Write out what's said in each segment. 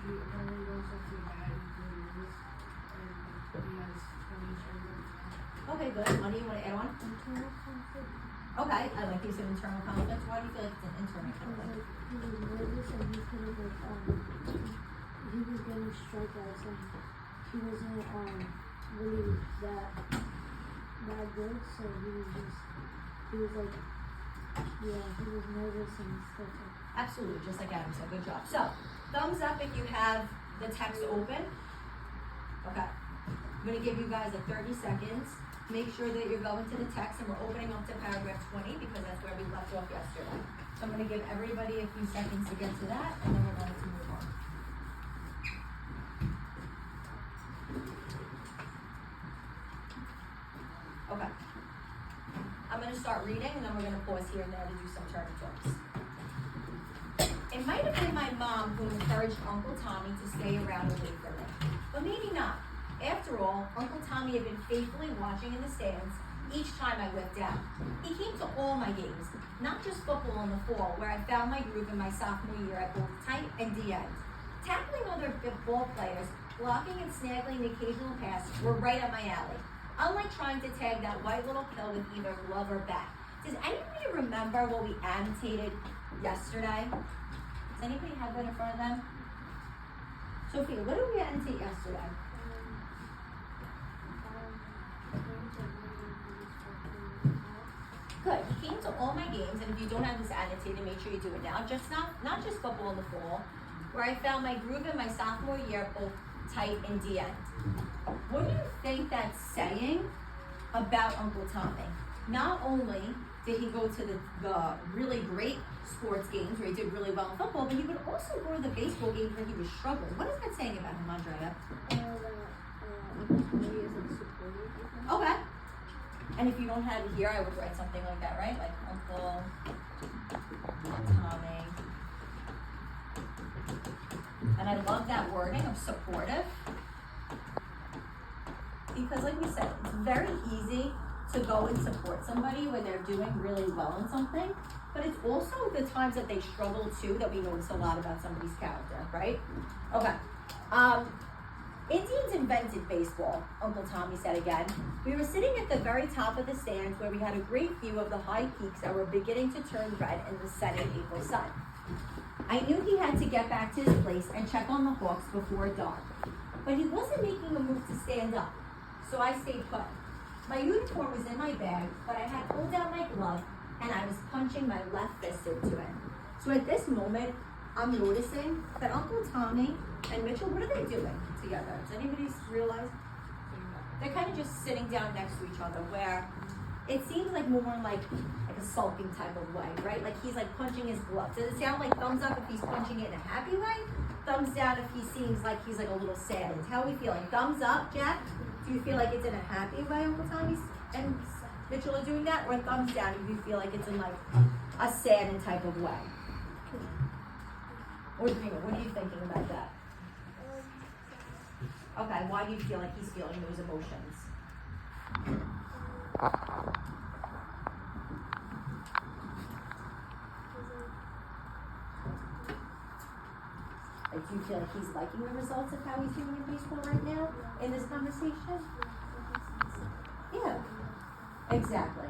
he apparently goes up to the bad, he's really nervous, and he has funny shoulders. Okay, good. Money, you want to add on? Internal conflict. Okay, I like these an internal conflict. Why do you feel like it's an internal conflict? He was nervous and he couldn't he was getting strikeouts and he wasn't really that good, so he was like, yeah, he was nervous and stuff. Absolutely, just like Adam said. Good job. So, thumbs up if you have the text open. Okay. I'm going to give you guys 30 seconds. Make sure that you're going to the text, and we're opening up to paragraph 20 because that's where we left off yesterday. So I'm going to give everybody a few seconds to get to that, and then we're going to move on. Okay. I'm going to start reading, and then we're going to pause here and there to do some turn and talks. It might have been my mom who encouraged Uncle Tommy to stay around and wait for me, but maybe not. After all, Uncle Tommy had been faithfully watching in the stands each time I whipped out. He came to all my games, not just football in the fall, where I found my groove in my sophomore year at both tight and D-end. Tackling other ball players, blocking and snaggling the occasional pass were right up my alley. Unlike trying to tag that white little pill with either glove or bat. Does anybody remember what we annotated yesterday? Does anybody have that in front of them? Sophia, what did we annotate yesterday? Good. He came to all my games, and if you don't have this annotated, make sure you do it now. Just not just football in the fall, where I found my groove in my sophomore year, both tight and D-end. What do you think that's saying about Uncle Tommy? Not only did he go to the really great sports games where he did really well in football, but he would also go to the baseball games where he was struggling. What is that saying about him, Andrea? Okay. And if you don't have it here, I would write something like that, right? Like Uncle Tommy. And I love that wording of supportive. Because like we said, it's very easy to go and support somebody when they're doing really well in something. But it's also the times that they struggle too that we notice a lot about somebody's character, right? Okay. Indians invented baseball, Uncle Tommy said again. We were sitting at the very top of the stands where we had a great view of the high peaks that were beginning to turn red in the setting April sun. I knew he had to get back to his place and check on the Hawks before dawn. But he wasn't making a move to stand up, so I stayed put. My uniform was in my bag, but I had pulled out my glove and I was punching my left fist into it. So at this moment, I'm noticing that Uncle Tommy and Mitchell, what are they doing together? Does anybody realize? They're kind of just sitting down next to each other, where it seems like more like a sulking type of way, right? Like he's like punching his glove. Does it sound like thumbs up if he's punching it in a happy way? Thumbs down if he seems like he's like a little saddened. How are we feeling? Thumbs up, Jack? Do you feel like it's in a happy way, Uncle Tommy and Mitchell are doing that? Or thumbs down if you feel like it's in like a saddened type of way? What are you thinking about that? Okay, why do you feel like he's feeling those emotions? Like, do you feel like he's liking the results of how he's doing in baseball right now in this conversation? Yeah, exactly.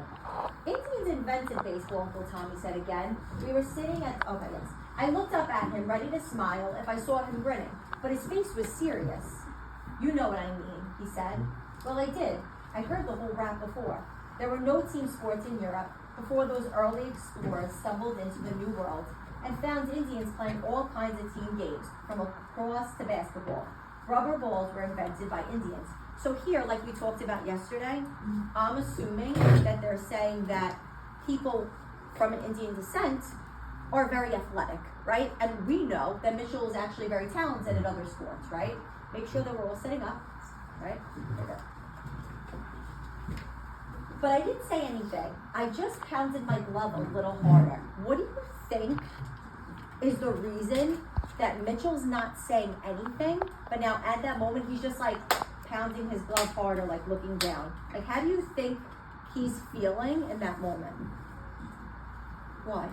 Indians invented baseball, Uncle Tommy said again. We were sitting at, okay, yes. I looked up at him, ready to smile if I saw him grinning, but his face was serious. You know what I mean, he said. Well, I did. I heard the whole rap before. There were no team sports in Europe before those early explorers stumbled into the New World and found Indians playing all kinds of team games, from lacrosse to basketball. Rubber balls were invented by Indians. So here, like we talked about yesterday, I'm assuming that they're saying that people from an Indian descent are very athletic, right? And we know that Mitchell is actually very talented at other sports, right? Make sure that we're all sitting up, right? But I didn't say anything. I just pounded my glove a little harder. What do you think is the reason that Mitchell's not saying anything, but now at that moment he's just like pounding his glove harder, like looking down? Like, how do you think he's feeling in that moment? Why?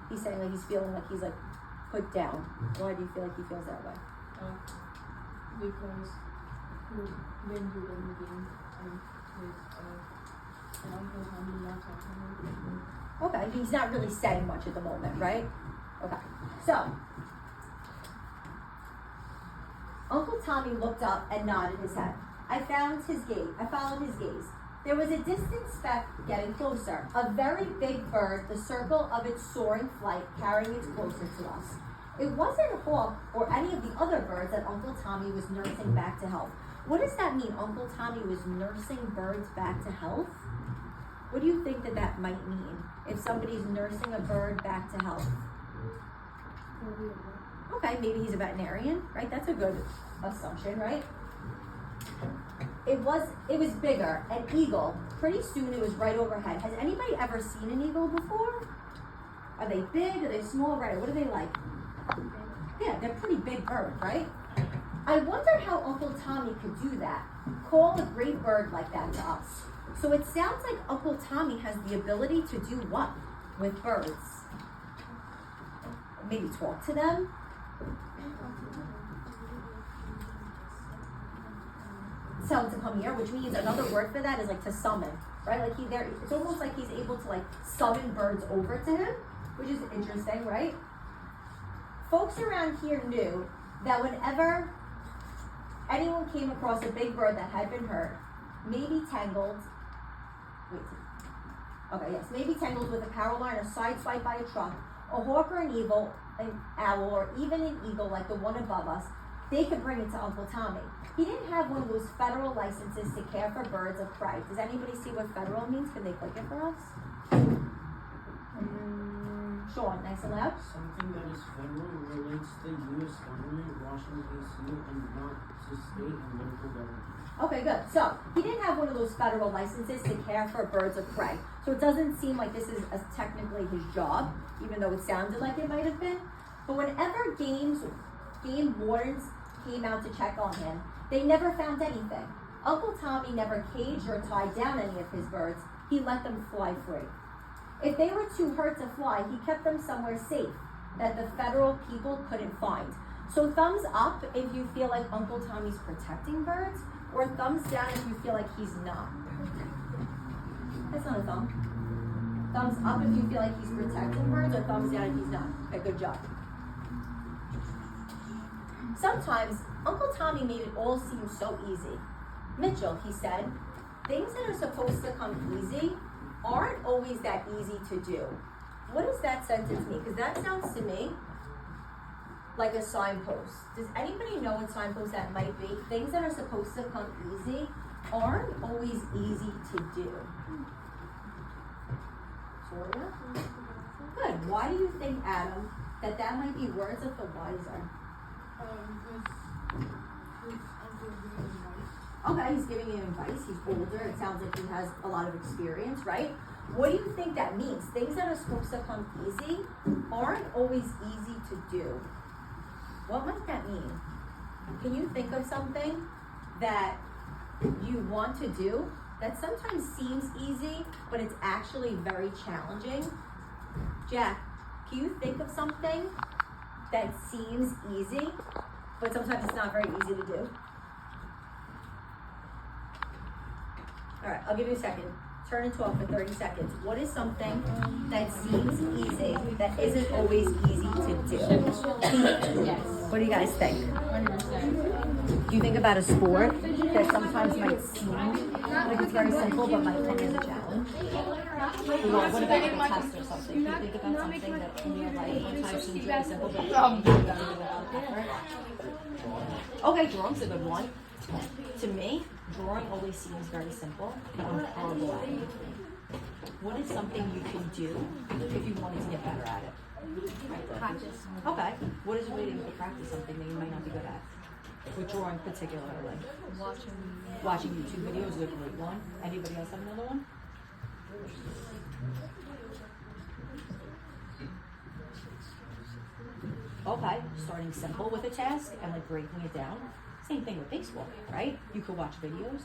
He's saying like he's feeling like he's like put down. Why do you feel like he feels that way? Because when he was in the game and his Uncle Tommy not talking to him. Okay, he's not really saying much at the moment, right? Okay, so Uncle Tommy looked up and nodded his head. I followed his gaze. There was a distant speck getting closer, a very big bird, the circle of its soaring flight carrying it closer to us. It wasn't a hawk or any of the other birds that Uncle Tommy was nursing back to health. What does that mean? Uncle Tommy was nursing birds back to health? What do you think that might mean if somebody's nursing a bird back to health? Okay, maybe he's a veterinarian, right? That's a good assumption, right? It was bigger, an eagle. Pretty soon it was right overhead. Has anybody ever seen an eagle before? Are they big? Are they small? Right? What are they like? Yeah, they're pretty big birds, right? I wonder how Uncle Tommy could do that. Call a great bird like that to us. So it sounds like Uncle Tommy has the ability to do what with birds? Maybe talk to them? Tell them to come here, which means another word for that is like to summon, right? Like it's almost like he's able to like summon birds over to him, which is interesting, right? Folks around here knew that whenever anyone came across a big bird that had been hurt, maybe tangled with a power line or sideswiped by a truck, a hawk or an owl, or even an eagle like the one above us, they could bring it to Uncle Tommy. He didn't have one of those federal licenses to care for birds of prey. Does anybody see what federal means? Can they click it for us? Sean, nice and loud. Something that is federal relates to the U.S. government, Washington, D.C., and not to state and local government. Okay, good. So, he didn't have one of those federal licenses to care for birds of prey. So it doesn't seem like this is technically his job, even though it sounded like it might have been. But whenever game wardens came out to check on him, they never found anything. Uncle Tommy never caged or tied down any of his birds. He let them fly free. If they were too hurt to fly, he kept them somewhere safe that the federal people couldn't find. So thumbs up if you feel like Uncle Tommy's protecting birds, or thumbs down if you feel like he's not. That's not a thumb. Thumbs up if you feel like he's protecting birds, or thumbs down if he's not. Okay, good job. Sometimes Uncle Tommy made it all seem so easy. Mitchell, he said, things that are supposed to come easy aren't always that easy to do. What does that sentence mean? Because that sounds to me like a signpost. Does anybody know what signpost that might be? Things that are supposed to come easy aren't always easy to do. Victoria? Good. Why do you think, Adam, that might be words of the wiser? Because his uncle is giving advice. Okay, he's giving you advice. He's older. It sounds like he has a lot of experience, right? What do you think that means? Things that are supposed to come easy aren't always easy to do. What might that mean? Can you think of something that you want to do that sometimes seems easy, but it's actually very challenging? Jack, can you think of something that seems easy, but sometimes it's not very easy to do? All right, I'll give you a second. Turn it off for 30 seconds. What is something that seems easy that isn't always easy to do? Yes. What do you guys think? 100%. Do you think about a sport that sometimes might seem like it's very simple but might come as a challenge? Or what about like a test or something? Do you think about something that in your life sometimes seems very simple but you have to give it a effort? Okay, drawing's a good one. To me, drawing always seems very simple, but I'm horrible at it. What is something you can do if you wanted to get better at it? Practice. Okay. What is a way to practice something that you might not be good at? With drawing particularly? Watching YouTube videos is a great one. Anybody else have another one? Okay, starting simple with a task and like breaking it down. Same thing with baseball, right? You could watch videos,